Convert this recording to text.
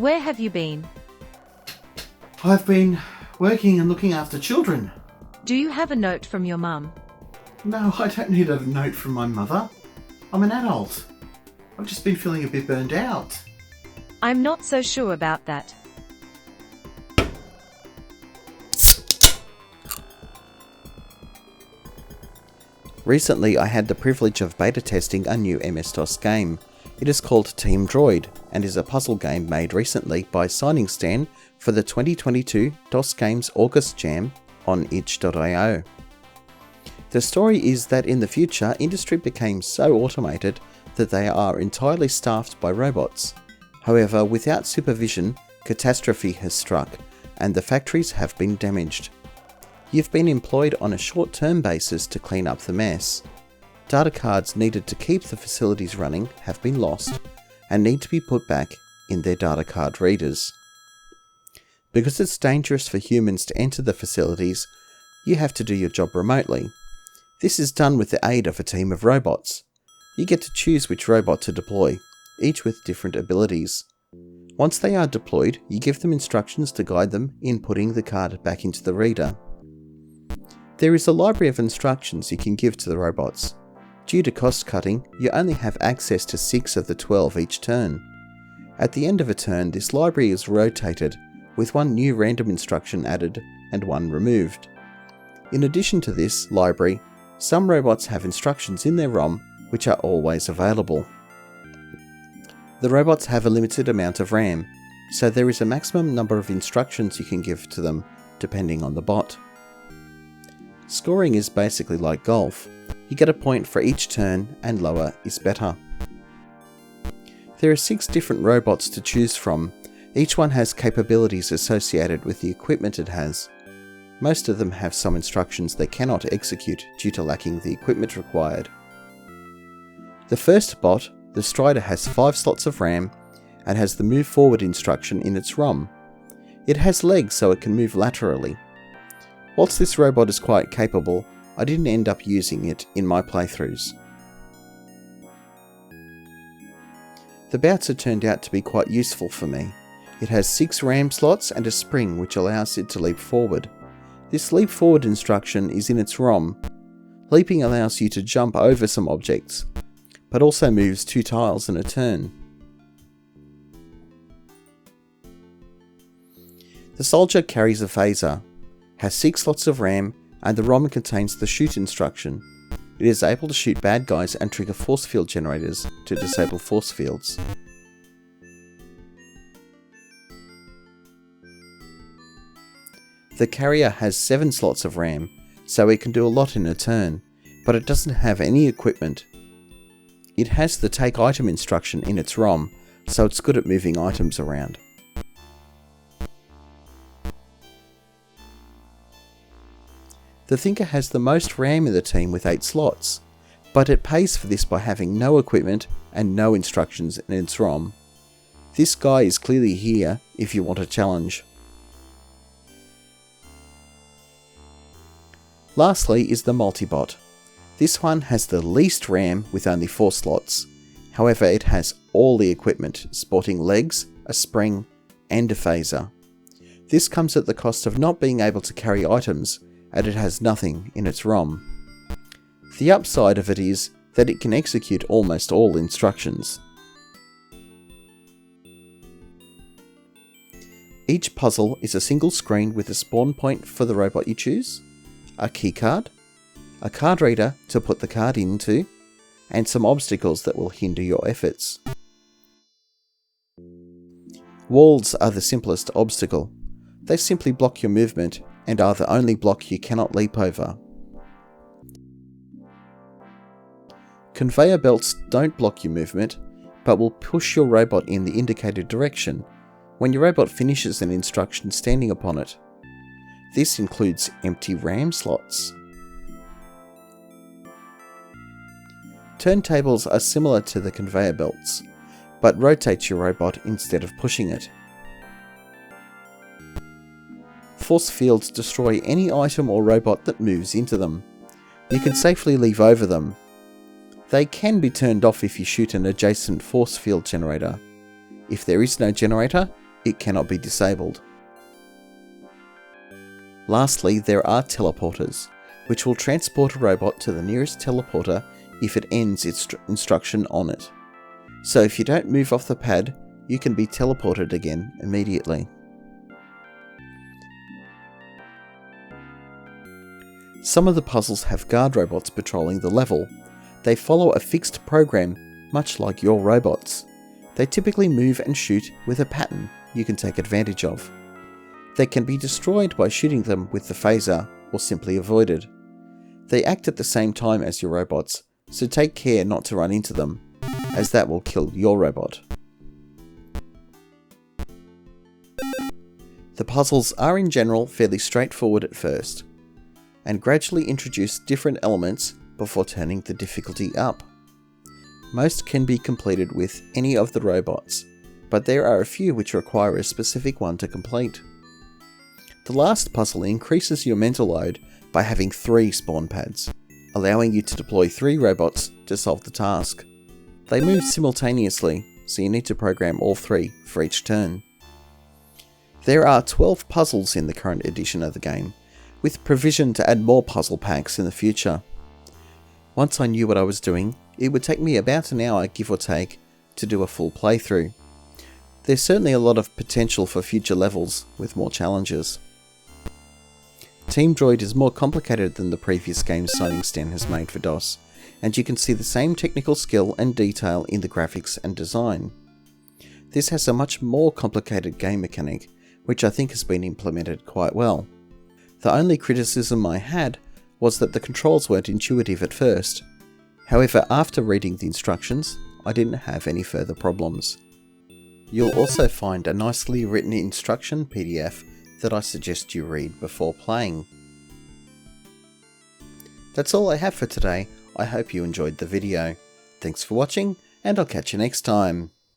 Where have you been? I've been working and looking after children. Do you have a note from your mum? No, I don't need a note from my mother. I'm an adult. I've just been feeling a bit burned out. I'm not so sure about that. Recently, I had the privilege of beta testing a new MS-DOS game. It is called Team Droid and is a puzzle game made recently by Cyningstan for the 2022 DOS Games August Jam on itch.io. The story is that in the future, industry became so automated that they are entirely staffed by robots. However, without supervision, catastrophe has struck and the factories have been damaged. You've been employed on a short-term basis to clean up the mess. Data cards needed to keep the facilities running have been lost and need to be put back in their data card readers. Because it's dangerous for humans to enter the facilities, you have to do your job remotely. This is done with the aid of a team of robots. You get to choose which robot to deploy, each with different abilities. Once they are deployed, you give them instructions to guide them in putting the card back into the reader. There is a library of instructions you can give to the robots. Due to cost cutting, you only have access to 6 of the 12 each turn. At the end of a turn, this library is rotated, with one new random instruction added and one removed. In addition to this library, some robots have instructions in their ROM which are always available. The robots have a limited amount of RAM, so there is a maximum number of instructions you can give to them depending on the bot. Scoring is basically like golf. You get a point for each turn and lower is better. There are 6 different robots to choose from. Each one has capabilities associated with the equipment it has. Most of them have some instructions they cannot execute due to lacking the equipment required. The first bot, the Strider, has 5 slots of RAM and has the move forward instruction in its ROM. It has legs so it can move laterally. Whilst this robot is quite capable, I didn't end up using it in my playthroughs. The Bouncer turned out to be quite useful for me. It has 6 RAM slots and a spring which allows it to leap forward. This leap forward instruction is in its ROM. Leaping allows you to jump over some objects, but also moves 2 tiles in a turn. The Soldier carries a phaser, has 6 slots of RAM, and the ROM contains the shoot instruction. It is able to shoot bad guys and trigger force field generators to disable force fields. The Carrier has 7 slots of RAM, so it can do a lot in a turn, but it doesn't have any equipment. It has the take item instruction in its ROM, so it's good at moving items around. The Thinker has the most RAM in the team with 8 slots, but it pays for this by having no equipment and no instructions in its ROM. This guy is clearly here if you want a challenge. Lastly is the Multibot. This one has the least RAM with only 4 slots. However, it has all the equipment, sporting legs, a spring, and a phaser. This comes at the cost of not being able to carry items, and it has nothing in its ROM. The upside of it is that it can execute almost all instructions. Each puzzle is a single screen with a spawn point for the robot you choose, a keycard, a card reader to put the card into, and some obstacles that will hinder your efforts. Walls are the simplest obstacle. They simply block your movement and are the only block you cannot leap over. Conveyor belts don't block your movement, but will push your robot in the indicated direction when your robot finishes an instruction standing upon it. This includes empty RAM slots. Turntables are similar to the conveyor belts, but rotate your robot instead of pushing it. Force fields destroy any item or robot that moves into them. You can safely leave over them. They can be turned off if you shoot an adjacent force field generator. If there is no generator, it cannot be disabled. Lastly, there are teleporters, which will transport a robot to the nearest teleporter if it ends its instruction on it. So if you don't move off the pad, you can be teleported again immediately. Some of the puzzles have guard robots patrolling the level. They follow a fixed program, much like your robots. They typically move and shoot with a pattern you can take advantage of. They can be destroyed by shooting them with the phaser or simply avoided. They act at the same time as your robots, so take care not to run into them, as that will kill your robot. The puzzles are in general fairly straightforward at first, and gradually introduce different elements before turning the difficulty up. Most can be completed with any of the robots, but there are a few which require a specific one to complete. The last puzzle increases your mental load by having 3 spawn pads, allowing you to deploy 3 robots to solve the task. They move simultaneously, so you need to program all 3 for each turn. There are 12 puzzles in the current edition of the game, with provision to add more puzzle packs in the future. Once I knew what I was doing, it would take me about an hour, give or take, to do a full playthrough. There's certainly a lot of potential for future levels with more challenges. Team Droid is more complicated than the previous games Cyningstan has made for DOS, and you can see the same technical skill and detail in the graphics and design. This has a much more complicated game mechanic, which I think has been implemented quite well. The only criticism I had was that the controls weren't intuitive at first. However, after reading the instructions, I didn't have any further problems. You'll also find a nicely written instruction PDF that I suggest you read before playing. That's all I have for today. I hope you enjoyed the video. Thanks for watching, and I'll catch you next time.